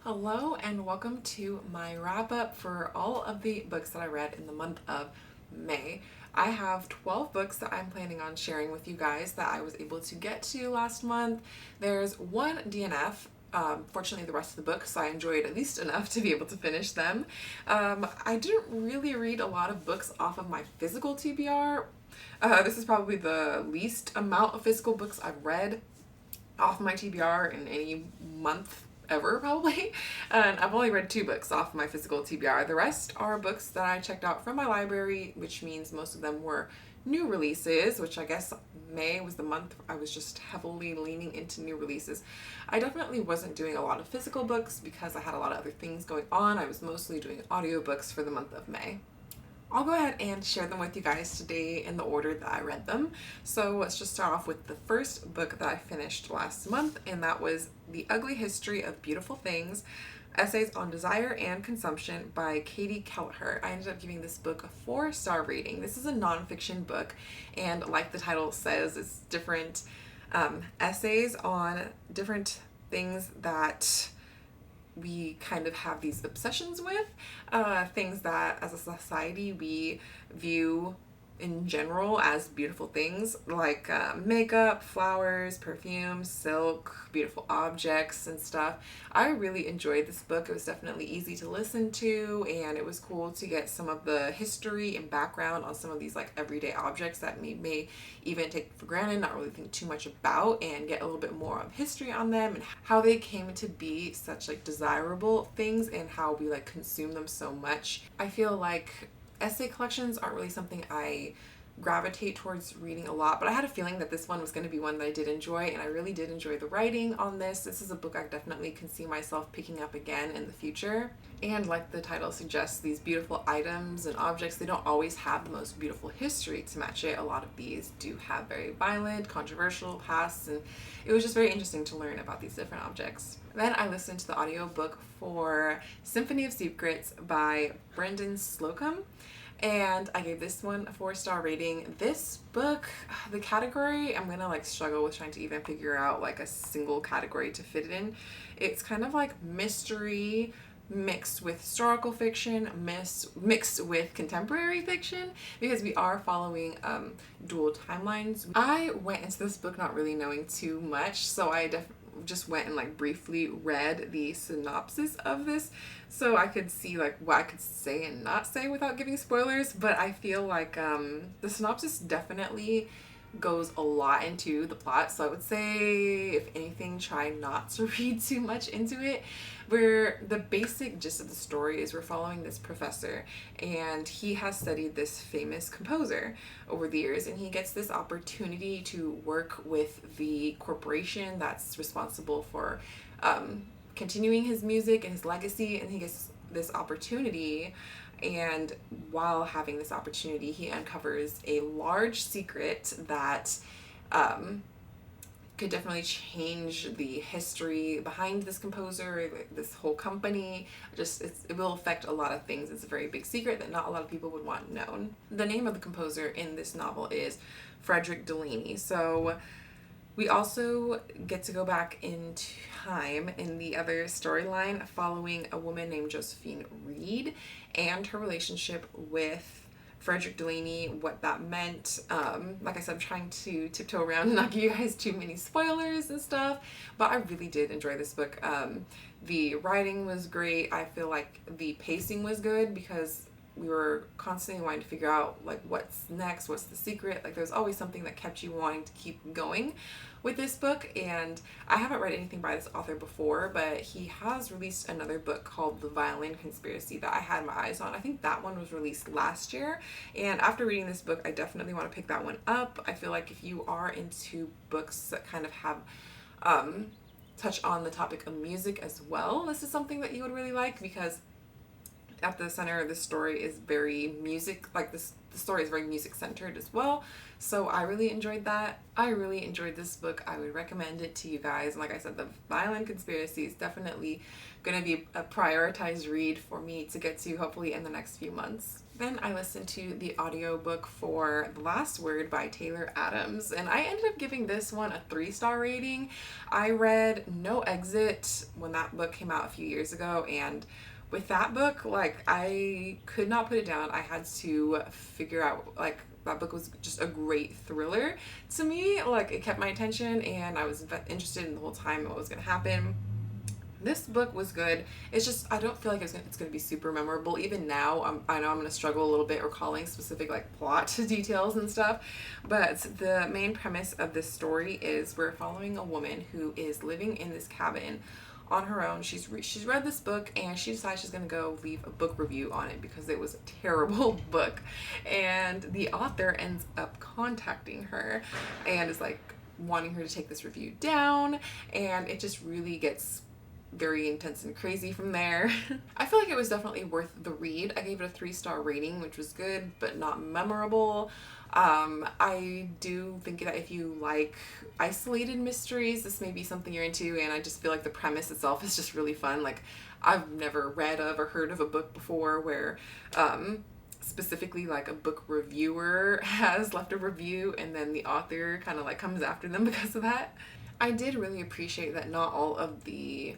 Hello and welcome to my wrap up for all of the books that I read in the month of May. I have 12 books that I'm planning on sharing with you guys that I was able to get to last month. There's one DNF. Fortunately, the rest of the books I enjoyed at least enough to be able to finish them. I didn't really read a lot of books off of my physical TBR. This is probably the least amount of physical books I've read off my TBR in any month ever, probably. And I've only read 2 books off my physical TBR. The rest are books that I checked out from my library, which means most of them were new releases, which I guess May was the month I was just heavily leaning into new releases. I definitely wasn't doing a lot of physical books because I had a lot of other things going on. I was mostly doing audiobooks for the month of May. I'll go ahead and share them with you guys today in the order that I read them. So let's just start off with the first book that I finished last month, and that was The Ugly History of Beautiful Things, Essays on Desire and Consumption by Katie Kelleher. I ended up giving this book a 4-star rating. This is a nonfiction book, and like the title says, it's different essays on different things that we kind of have these obsessions with, things that as a society we view in general as beautiful things, like makeup, flowers, perfume, silk, beautiful objects and stuff. I really enjoyed this book. It was definitely easy to listen to, and it was cool to get some of the history and background on some of these like everyday objects that we may even take for granted, not really think too much about, and get a little bit more of history on them and how they came to be such like desirable things and how we like consume them so much. I feel like essay collections aren't really something I gravitate towards reading a lot, but I had a feeling that this one was going to be one that I did enjoy, and I really did enjoy the writing on this. This is a book I definitely can see myself picking up again in the future. And like the title suggests, these beautiful items and objects, they don't always have the most beautiful history to match it. A lot of these do have very violent, controversial pasts, and it was just very interesting to learn about these different objects. Then I listened to the audiobook for Symphony of Secrets by Brendan Slocum, and I gave this one a 4-star rating. This book, the category, I'm gonna like struggle with trying to even figure out like a single category to fit it in. It's kind of like mystery mixed with historical fiction, mixed with contemporary fiction, because we are following dual timelines. I went into this book not really knowing too much, so I just went and like briefly read the synopsis of this so I could see like what I could say and not say without giving spoilers. But I feel like the synopsis definitely goes a lot into the plot, so I would say if anything try not to read too much into it. Where the basic gist of the story is we're following this professor, and he has studied this famous composer over the years, and he gets this opportunity to work with the corporation that's responsible for continuing his music and his legacy, and he gets this opportunity. And while having this opportunity, he uncovers a large secret that could definitely change the history behind this composer, this whole company. It will affect a lot of things. It's a very big secret that not a lot of people would want known. The name of the composer in this novel is Frederick Delaney. So we also get to go back in time in the other storyline, following a woman named Josephine Reed and her relationship with Frederick Delaney, what that meant. Like I said, I'm trying to tiptoe around and not give you guys too many spoilers and stuff, but I really did enjoy this book. The writing was great. I feel like the pacing was good because we were constantly wanting to figure out like what's next, what's the secret. Like there's always something that kept you wanting to keep going with this book. And I haven't read anything by this author before, but he has released another book called The Violin Conspiracy that I had my eyes on. I think that one was released last year, and after reading this book I definitely want to pick that one up. I feel like if you are into books that kind of have touch on the topic of music as well, this is something that you would really like, because at the center of the story is very music, like this the story is very music centered as well. So I really enjoyed that. I really enjoyed this book. I would recommend it to you guys. And like I said, the Violin Conspiracy is definitely going to be a prioritized read for me to get to hopefully in the next few months. Then I listened to the audiobook for The Last Word by Taylor Adams, and I ended up giving this one a 3-star rating. I read No Exit when that book came out a few years ago, and with that book, like, I could not put it down. I had to figure out, like, that book was just a great thriller to me. Like, it kept my attention, and I was interested in the whole time what was going to happen. This book was good. It's just, I don't feel like it's going to be super memorable. Even now, I know I'm going to struggle a little bit recalling specific, like, plot details and stuff. But the main premise of this story is we're following a woman who is living in this cabin on her own. She's read this book, and she decides she's going to go leave a book review on it because it was a terrible book. And the author ends up contacting her and is, like, wanting her to take this review down. And it just really gets very intense and crazy from there. I feel like it was definitely worth the read. I gave it a 3-star rating, which was good but not memorable. I do think that if you like isolated mysteries, this may be something you're into, and I just feel like the premise itself is just really fun. Like, I've never read of or heard of a book before where specifically like a book reviewer has left a review and then the author kind of like comes after them because of that. I did really appreciate that not all of the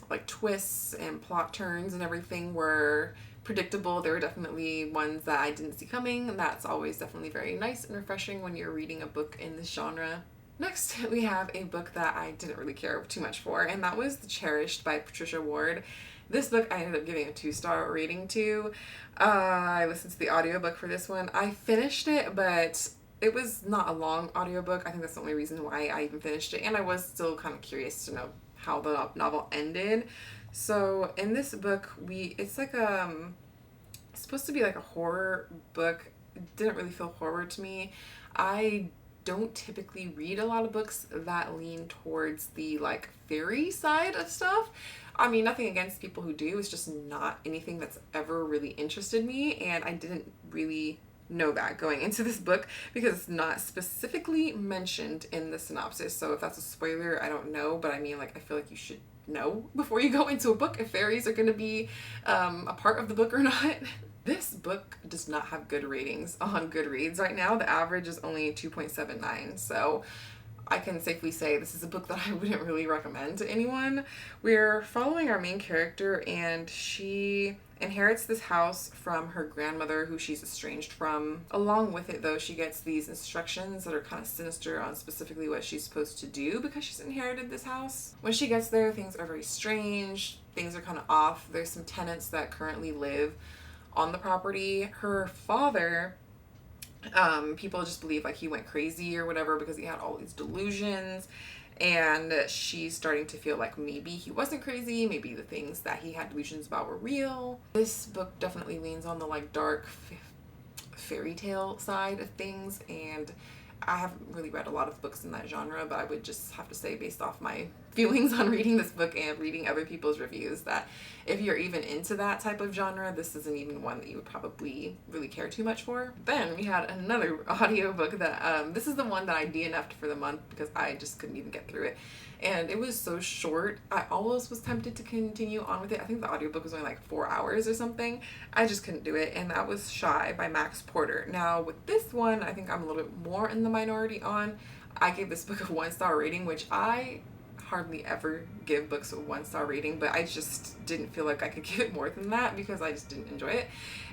like twists and plot turns and everything were predictable. There were definitely ones that I didn't see coming, and that's always definitely very nice and refreshing when you're reading a book in this genre. Next, we have a book that I didn't really care too much for, and that was The Cherished by Patricia Ward. This book I ended up giving a 2-star rating to. I listened to the audiobook for this one. I finished it, but it was not a long audiobook. I think that's the only reason why I even finished it, and I was still kind of curious to know how the novel ended. So in this book, it's like it's supposed to be like a horror book. It didn't really feel horror to me. I don't typically read a lot of books that lean towards the like fairy side of stuff. I mean, nothing against people who do. It's just not anything that's ever really interested me, and I didn't really know that going into this book because it's not specifically mentioned in the synopsis. So if that's a spoiler, I don't know, but I mean, like, I feel like you should know before you go into a book if fairies are going to be a part of the book or not. This book does not have good ratings on Goodreads right now. The average is only 2.79, so I can safely say this is a book that I wouldn't really recommend to anyone. We're following our main character, and she inherits this house from her grandmother who she's estranged from. Along with it, though, she gets these instructions that are kind of sinister on specifically what she's supposed to do because she's inherited this house. When she gets there, things are very strange. Things are kind of off. There's some tenants that currently live on the property. Her father, people just believe like he went crazy or whatever because he had all these delusions, and she's starting to feel like maybe he wasn't crazy, maybe the things that he had delusions about were real. This book definitely leans on the like dark fairy tale side of things, and I haven't really read a lot of books in that genre, but I would just have to say, based off my feelings on reading this book and reading other people's reviews, that if you're even into that type of genre, this isn't even one that you would probably really care too much for. Then we had another audiobook that, this is the one that I DNF'd for the month because I just couldn't even get through it. And it was so short, I almost was tempted to continue on with it. I think the audiobook was only like 4 hours or something. I just couldn't do it, and that was Shy by Max Porter. Now, with this one, I think I'm a little bit more in the minority on. I gave this book a 1-star rating, which I hardly ever give books a 1-star rating, but I just didn't feel like I could give it more than that because I just didn't enjoy it,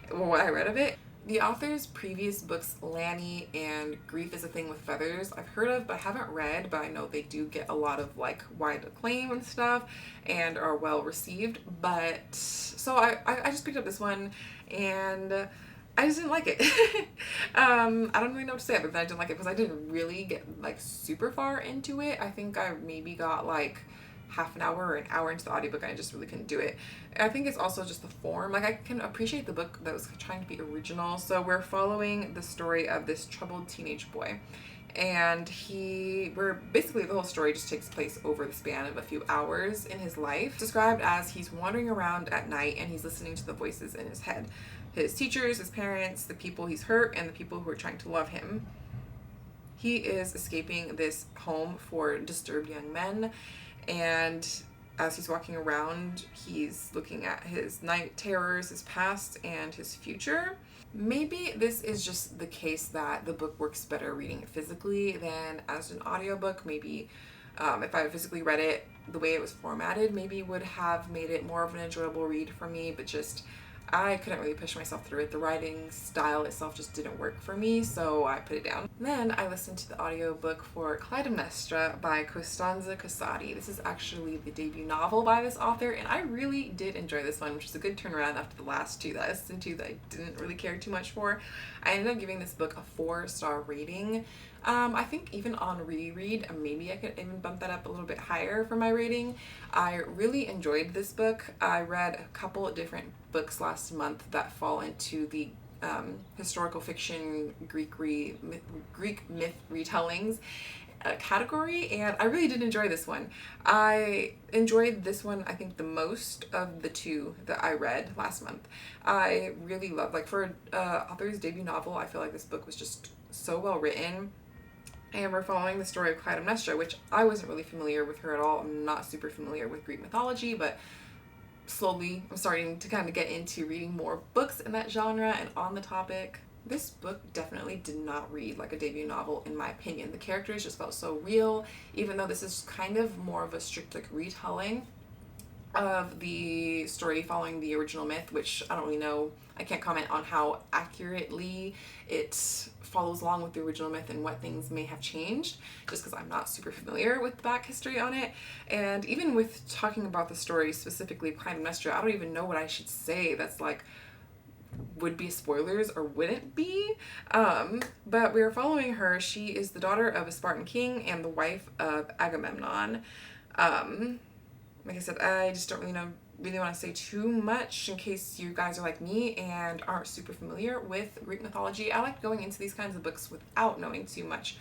or what I read of it. The author's previous books, Lanny and Grief is a Thing with Feathers, I've heard of but haven't read, but I know they do get a lot of like wide acclaim and stuff and are well received. But so I just picked up this one, and I just didn't like it. I don't really know what to say, but I didn't like it because I didn't really get like super far into it. I think I maybe got like half an hour or an hour into the audiobook, and I just really couldn't do it. I think it's also just the form. Like, I can appreciate the book that was trying to be original. So we're following the story of this troubled teenage boy, and we're basically, the whole story just takes place over the span of a few hours in his life, described as he's wandering around at night and he's listening to the voices in his head. his teachers, his parents, the people he's hurt, and the people who are trying to love him. He is escaping this home for disturbed young men, and as he's walking around, he's looking at his night terrors, his past, and his future. Maybe this is just the case that the book works better reading it physically than as an audiobook. Maybe if I physically read it, the way it was formatted maybe would have made it more of an enjoyable read for me, but just I couldn't really push myself through it. The writing style itself just didn't work for me, so I put it down. Then I listened to the audiobook for Clyde Nestra by Costanza Casati. This is actually the debut novel by this author, and I really did enjoy this one, which is a good turnaround after the last two that I listened to that I didn't really care too much for. I ended up giving this book a 4-star rating. I think even on reread, maybe I could even bump that up a little bit higher for my rating. I really enjoyed this book. I read a couple of different books last month that fall into the historical fiction Greek myth retellings category, and I really did enjoy this one. I enjoyed this one, I think, the most of the two that I read last month. I really love, like, for author's debut novel, I feel like this book was just so well written. And we're following the story of Clyde Nestra, which I wasn't really familiar with her at all. I'm not super familiar with Greek mythology, but slowly I'm starting to kind of get into reading more books in that genre and on the topic. This book definitely did not read like a debut novel, in my opinion. The characters just felt so real, even though this is kind of more of a strict like retelling of the story following the original myth, which I don't really know. I can't comment on how accurately it follows along with the original myth and what things may have changed, just because I'm not super familiar with the back history on it. And even with talking about the story specifically, Clyde Nestra, I don't even know what I should say that's like would be spoilers or wouldn't be. But we are following her. She is the daughter of a Spartan king and the wife of Agamemnon. Like I said, I just don't really want to say too much in case you guys are like me and aren't super familiar with Greek mythology. I like going into these kinds of books without knowing too much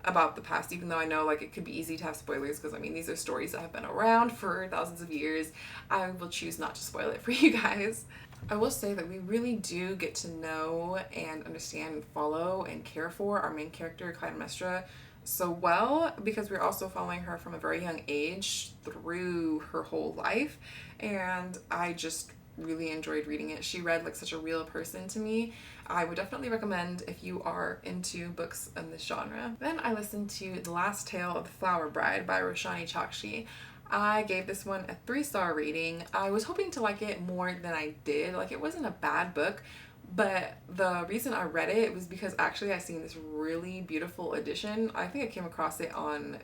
about the past, even though I know like it could be easy to have spoilers, because I mean these are stories that have been around for thousands of years. I will choose not to spoil it for you guys. I will say that we really do get to know and understand and follow and care for our main character, Clyde Nestra, so well, because we're also following her from a very young age through her whole life, and I just really enjoyed reading it. She read like such a real person to me. I would definitely recommend if you are into books in this genre. Then I listened to The Last Tale of the Flower Bride by Roshani Chokshi. I gave this one a 3-star rating. I was hoping to like it more than I did. Like, it wasn't a bad book, but the reason I read it was because actually I seen this really beautiful edition. I think I came across it on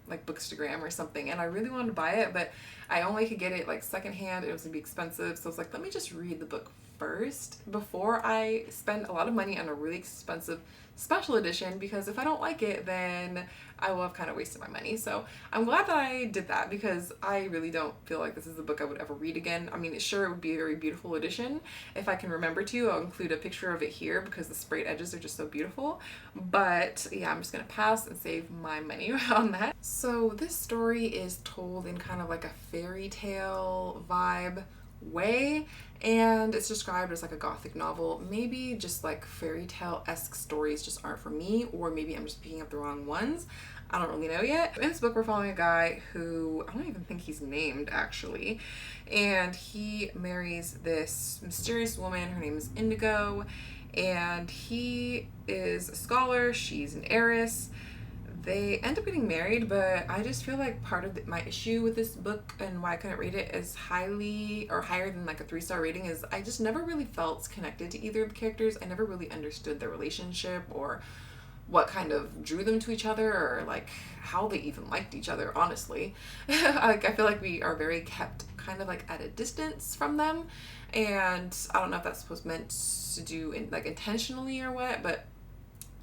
like Bookstagram or something, and I really wanted to buy it, but I only could get it like secondhand. It was gonna be expensive, so I was like, let me just read the book first before I spend a lot of money on a really expensive special edition, because if I don't like it, then I will have kind of wasted my money. So I'm glad that I did that, because I really don't feel like this is a book I would ever read again. I mean, sure, it would be a very beautiful edition. If I can remember to, I'll include a picture of it here because the sprayed edges are just so beautiful. But yeah, I'm just gonna pass and save my money on that. So this story is told in kind of like a fairy tale vibe way, and it's described as like a gothic novel. Maybe just like fairy tale-esque stories just aren't for me, or maybe I'm just picking up the wrong ones. I don't really know yet. In this book, we're following a guy who, I don't even think he's named actually, and he marries this mysterious woman. Her name is Indigo, and he is a scholar, she's an heiress. They end up getting married, but I just feel like part of my issue with this book and why I couldn't rate it as highly or higher than like a 3-star rating is I just never really felt connected to either of the characters. I never really understood their relationship or what kind of drew them to each other, or like how they even liked each other, honestly. Like, I feel like we are very kept kind of like at a distance from them, and I don't know if that's meant to do like intentionally or what, but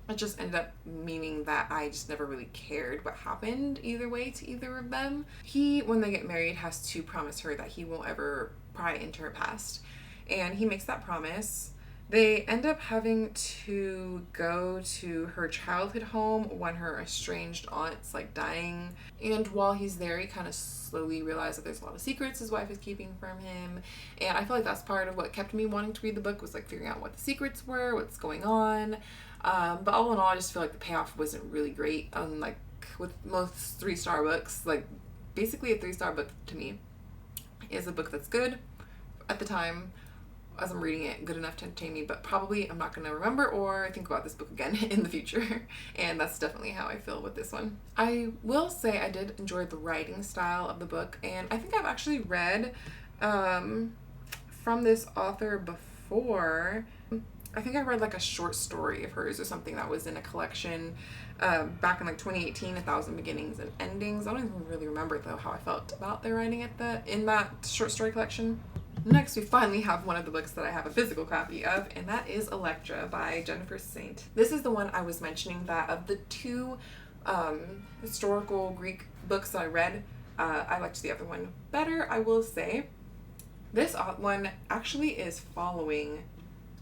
it just ended up meaning that I just never really cared what happened either way to either of them. He, when they get married, has to promise her that he won't ever pry into her past. And he makes that promise, They end up having to go to her childhood home when her estranged aunt's like dying. And while he's there, he kind of slowly realizes that there's a lot of secrets his wife is keeping from him. And I feel like that's part of what kept me wanting to read the book, was like figuring out what the secrets were, what's going on. But all in all, I just feel like the payoff wasn't really great. Like with most 3-star books, like basically a 3-star book to me is a book that's good at the time as I'm reading it, good enough to entertain me, but probably I'm not going to remember or think about this book again in the future. And that's definitely how I feel with this one. I will say I did enjoy the writing style of the book, and I think I've actually read from this author before. I think I read like a short story of hers or something that was in a collection back in like 2018, A Thousand Beginnings and Endings. I don't even really remember though how I felt about their writing in that short story collection. Next, we finally have one of the books that I have a physical copy of, and that is Elektra by Jennifer Saint. This is the one I was mentioning that of the 2 historical Greek books that I read, I liked the other one better, I will say. This one actually is following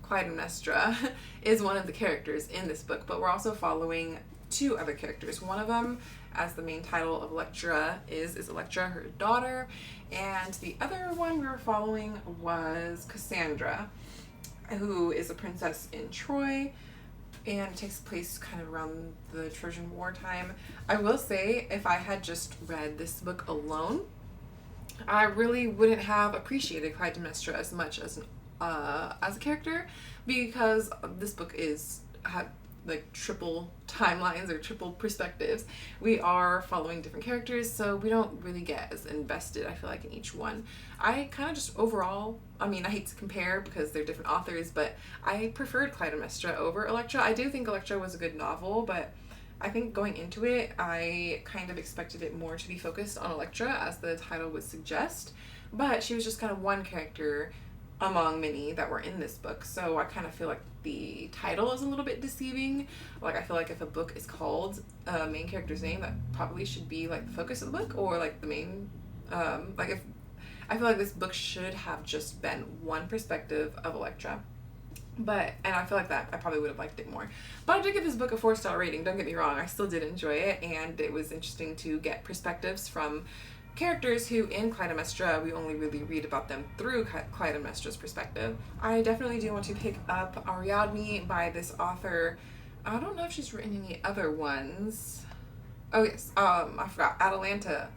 Clyde Nestra, is one of the characters in this book, but we're also following 2 other characters. One of them, as the main title of Elektra is Elektra, her daughter, and the other one we were following was Cassandra, who is a princess in Troy, and it takes place kind of around the Trojan War time. I will say, if I had just read this book alone, I really wouldn't have appreciated Clyde Nestra as much as a character, because this book had like triple timelines or triple perspectives. We are following different characters, so we don't really get as invested, I feel like, in each one. I kind of just overall, I mean, I hate to compare because they're different authors, but I preferred Clytemnestra over Elektra. I do think Elektra was a good novel, but I think going into it, I kind of expected it more to be focused on Elektra, as the title would suggest, but she was just kind of one character among many that were in this book, so I kind of feel like the title is a little bit deceiving. Like, I feel like if a book is called a main character's name, that probably should be like the focus of the book, or like the main, like if, I feel like this book should have just been one perspective of Elektra. And I feel like that I probably would have liked it more. But I did give this book a 4-star rating, don't get me wrong, I still did enjoy it, and it was interesting to get perspectives from characters who in Clytemnestra we only really read about them through Clytemnestra's perspective. I definitely do want to pick up Ariadne by this author. I don't know if she's written any other ones. Oh yes, I forgot. Atalanta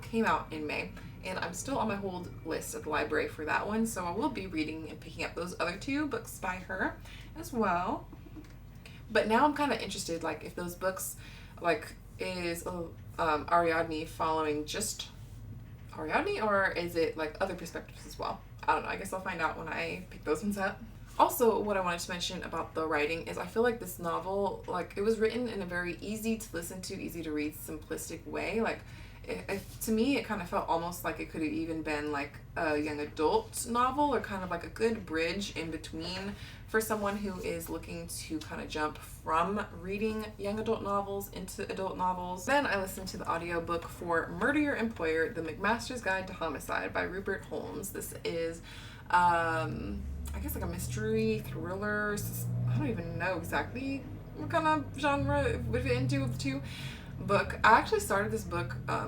came out in May, and I'm still on my hold list at the library for that one, so I will be reading and picking up those other 2 books by her as well. But now I'm kind of interested, like, if those books, like, is Ariadne following just Ariadne, or is it like other perspectives as well? I don't know. I guess I'll find out when I pick those ones up. Also, what I wanted to mention about the writing is I feel like this novel, like, it was written in a very easy to listen to, easy to read, simplistic way. Like, to me, it kind of felt almost like it could have even been like a young adult novel, or kind of like a good bridge in between for someone who is looking to kind of jump from reading young adult novels into adult novels. Then I listened to the audiobook for Murder Your Employer, The McMaster's Guide to Homicide by Rupert Holmes. This is, I guess, like a mystery thriller. I don't even know exactly what kind of genre it would fit into of the 2. Book. I actually started this book I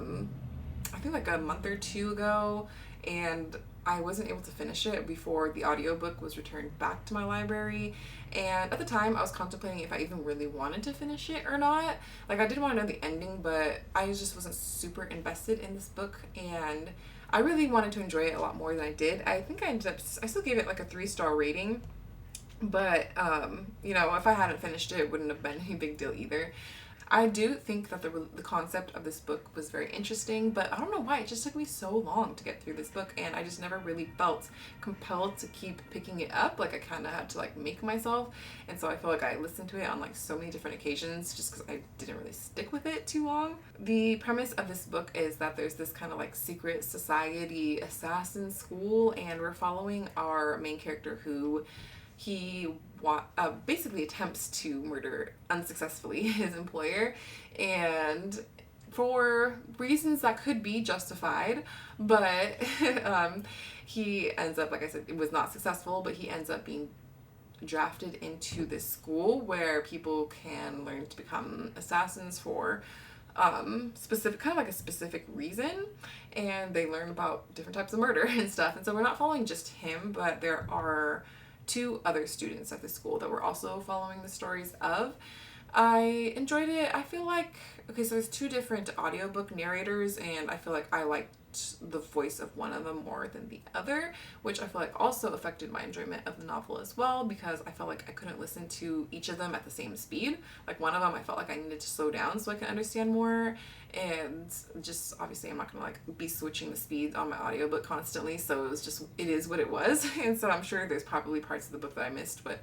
think like a month or 2 ago, and I wasn't able to finish it before the audiobook was returned back to my library. And at the time I was contemplating if I even really wanted to finish it or not. Like, I did want to know the ending, but I just wasn't super invested in this book, and I really wanted to enjoy it a lot more than I did. I think I still gave it like a 3-star rating, but you know, if I hadn't finished it, it wouldn't have been any big deal either. I do think that the concept of this book was very interesting, but I don't know why it just took me so long to get through this book, and I just never really felt compelled to keep picking it up. Like, I kind of had to like make myself, and so I feel like I listened to it on like so many different occasions just because I didn't really stick with it too long. The premise of this book is that there's this kind of like secret society assassin school, and we're following our main character who basically attempts to murder unsuccessfully his employer, and for reasons that could be justified, but he ends up, like I said, it was not successful, but he ends up being drafted into this school where people can learn to become assassins for specific, kind of like a specific reason, and they learn about different types of murder and stuff. And so we're not following just him, but there are two other students at the school that we're also following the stories of. I enjoyed it. I feel like, okay, so there's two different audiobook narrators, and I feel like I liked the voice of one of them more than the other, which I feel like also affected my enjoyment of the novel as well, because I felt like I couldn't listen to each of them at the same speed. Like one of them I felt like I needed to slow down so I could understand more, and just obviously I'm not gonna like be switching the speed on my audiobook constantly, so it was just, it is what it was. And so I'm sure there's probably parts of the book that I missed, but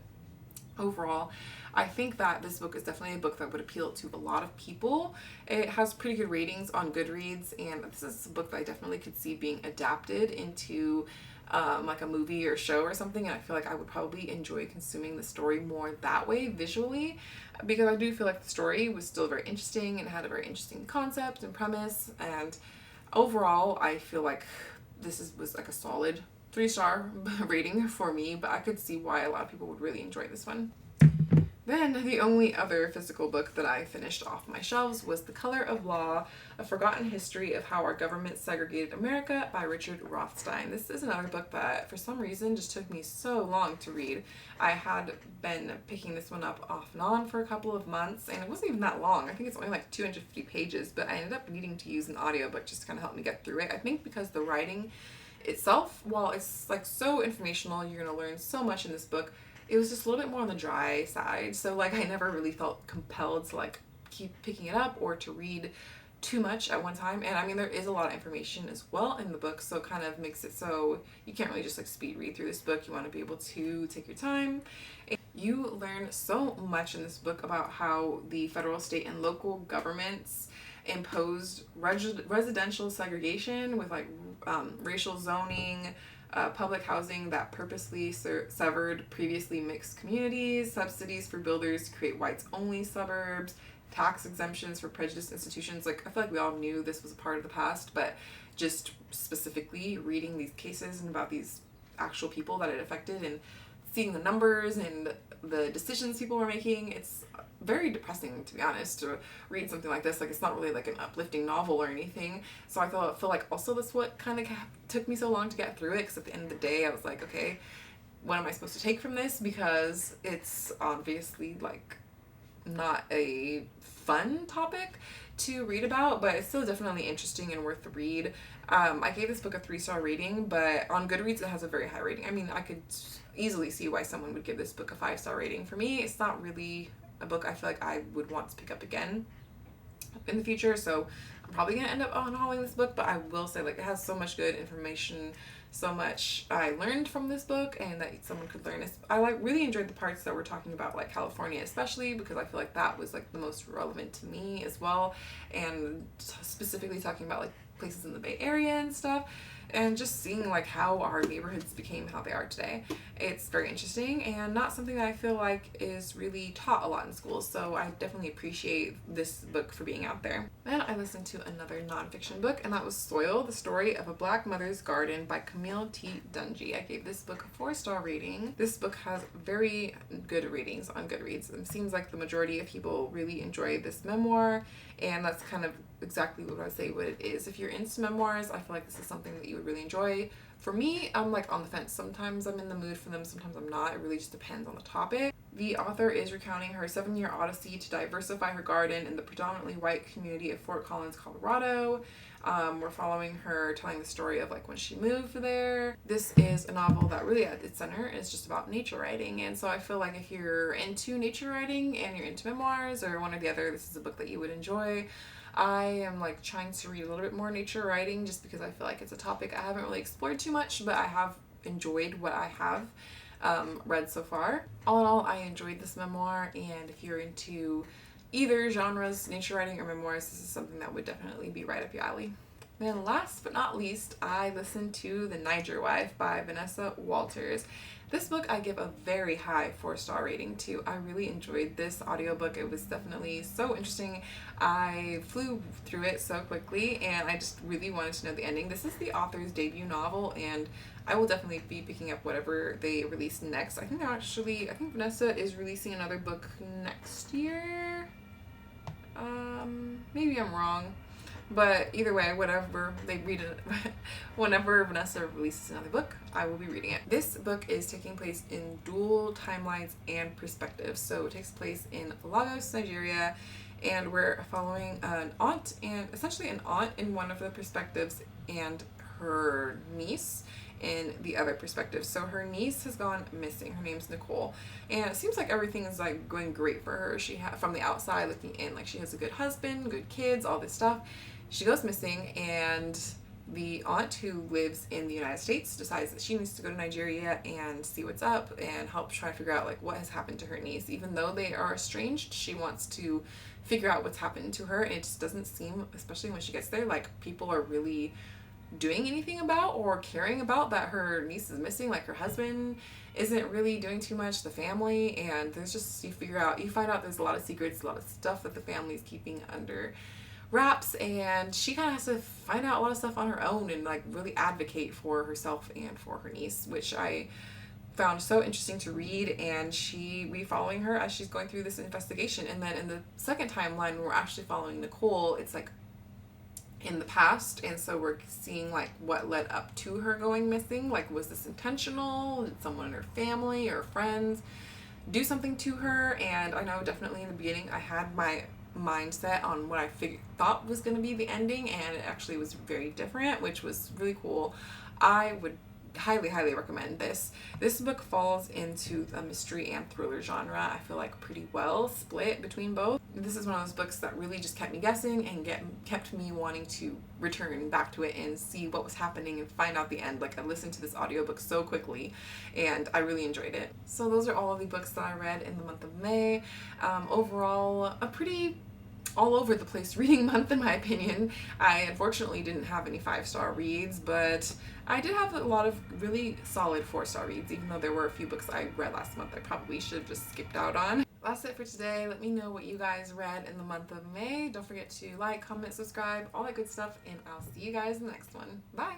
overall, I think that this book is definitely a book that would appeal to a lot of people. It has pretty good ratings on Goodreads, and this is a book that I definitely could see being adapted into like a movie or show or something, and I feel like I would probably enjoy consuming the story more that way visually, because I do feel like the story was still very interesting and had a very interesting concept and premise, and overall I feel like was like a solid 3-star rating for me, but I could see why a lot of people would really enjoy this one. Then the only other physical book that I finished off my shelves was The Color of Law, A Forgotten History of How Our Government Segregated America by Richard Rothstein. This is another book that for some reason just took me so long to read. I had been picking this one up off and on for a couple of months, and it wasn't even that long. I think it's only like 250 pages, but I ended up needing to use an audiobook just to kind of help me get through it. I think because the writing itself, while it's like so informational, you're going to learn so much in this book, it was just a little bit more on the dry side. So like I never really felt compelled to like keep picking it up or to read too much at one time. And I mean, there is a lot of information as well in the book, so it kind of makes it so you can't really just like speed read through this book. You want to be able to take your time. You learn so much in this book about how the federal, state, and local governments imposed residential segregation with like racial zoning, public housing that purposely severed previously mixed communities, subsidies for builders to create whites-only suburbs, tax exemptions for prejudiced institutions. Like, I feel like we all knew this was a part of the past, but just specifically reading these cases and about these actual people that it affected and seeing the numbers and the decisions people were making, it's very depressing, to be honest, to read something like this. Like, it's not really like an uplifting novel or anything. So I feel like also that's what kind of took me so long to get through it, because at the end of the day I was like, okay, what am I supposed to take from this? Because it's obviously like not a fun topic to read about, but it's still definitely interesting and worth the read. I gave this book a 3-star rating, but on Goodreads it has a very high rating. I mean, I could easily see why someone would give this book a 5-star rating. For me, it's not really a book I feel like I would want to pick up again in the future, so I'm probably gonna end up unhauling this book. But I will say, like, it has so much good information, so much I learned from this book, and that someone could learn. I like really enjoyed the parts that we're talking about, like California especially, because I feel like that was like the most relevant to me as well, and specifically talking about like places in the Bay Area and stuff, and just seeing like how our neighborhoods became how they are today. It's very interesting and not something that I feel like is really taught a lot in schools, so I definitely appreciate this book for being out there. Then I listened to another nonfiction book, and that was Soil, The Story of a Black Mother's Garden by Camille T. Dungy. I gave this book a 4-star rating. This book has very good ratings on Goodreads. It seems like the majority of people really enjoy this memoir, and that's kind of exactly what I would say what it is. If you're into memoirs, I feel like this is something that you would really enjoy. For me, I'm like on the fence. Sometimes I'm in the mood for them, sometimes I'm not. It really just depends on the topic. The author is recounting her 7-year odyssey to diversify her garden in the predominantly white community of Fort Collins, Colorado. We're following her telling the story of like when she moved there. This is a novel that really at its center is just about nature writing, and so I feel like if you're into nature writing and you're into memoirs or one or the other, this is a book that you would enjoy. I am like trying to read a little bit more nature writing just because I feel like it's a topic I haven't really explored too much, but I have enjoyed what I have read so far. All in all, I enjoyed this memoir, and if you're into either genres, nature writing or memoirs, this is something that would definitely be right up your alley. Then last but not least, I listened to The Niger Wife by Vanessa Walters. This book I give a very high 4-star rating to. I really enjoyed this audiobook. It was definitely so interesting. I flew through it so quickly and I just really wanted to know the ending. This is the author's debut novel and I will definitely be picking up whatever they release next. I think Vanessa is releasing another book next year. Maybe I'm wrong. But either way, whatever they read it, whenever Vanessa releases another book, I will be reading it. This book is taking place in dual timelines and perspectives. So it takes place in Lagos, Nigeria, and we're following an aunt in one of the perspectives and her niece in the other perspective. So her niece has gone missing. Her name's Nicole, and it seems like everything is like going great for her. From the outside looking in, like she has a good husband, good kids, all this stuff. She goes missing, and the aunt who lives in the United States decides that she needs to go to Nigeria and see what's up and help try to figure out like what has happened to her niece. Even though they are estranged, she wants to figure out what's happened to her, and it just doesn't seem, especially when she gets there, like people are really doing anything about or caring about that her niece is missing. Like her husband isn't really doing too much, the family, and there's just, you find out there's a lot of secrets, a lot of stuff that the family's keeping under wraps, and she kind of has to find out a lot of stuff on her own and like really advocate for herself and for her niece, which I found so interesting to read. And we following her as she's going through this investigation. And then in the second timeline, we're actually following Nicole. It's like in the past, and so we're seeing like what led up to her going missing. Like, was this intentional? Did someone in her family or friends do something to her? And I know definitely in the beginning I had my mindset on what I thought was going to be the ending, and it actually was very different, which was really cool. I would highly recommend this. This book falls into the mystery and thriller genre, I feel like pretty well split between both. This is one of those books that really just kept me guessing and kept me wanting to return back to it and see what was happening and find out the end. Like, I listened to this audiobook so quickly and I really enjoyed it. So those are all of the books that I read in the month of May. Overall, a pretty all over the place reading month in my opinion. I unfortunately didn't have any 5-star reads, but I did have a lot of really solid 4-star reads, even though there were a few books I read last month I probably should have just skipped out on. That's it for today. Let me know what you guys read in the month of May. Don't forget to like, comment, subscribe, all that good stuff, and I'll see you guys in the next one. Bye!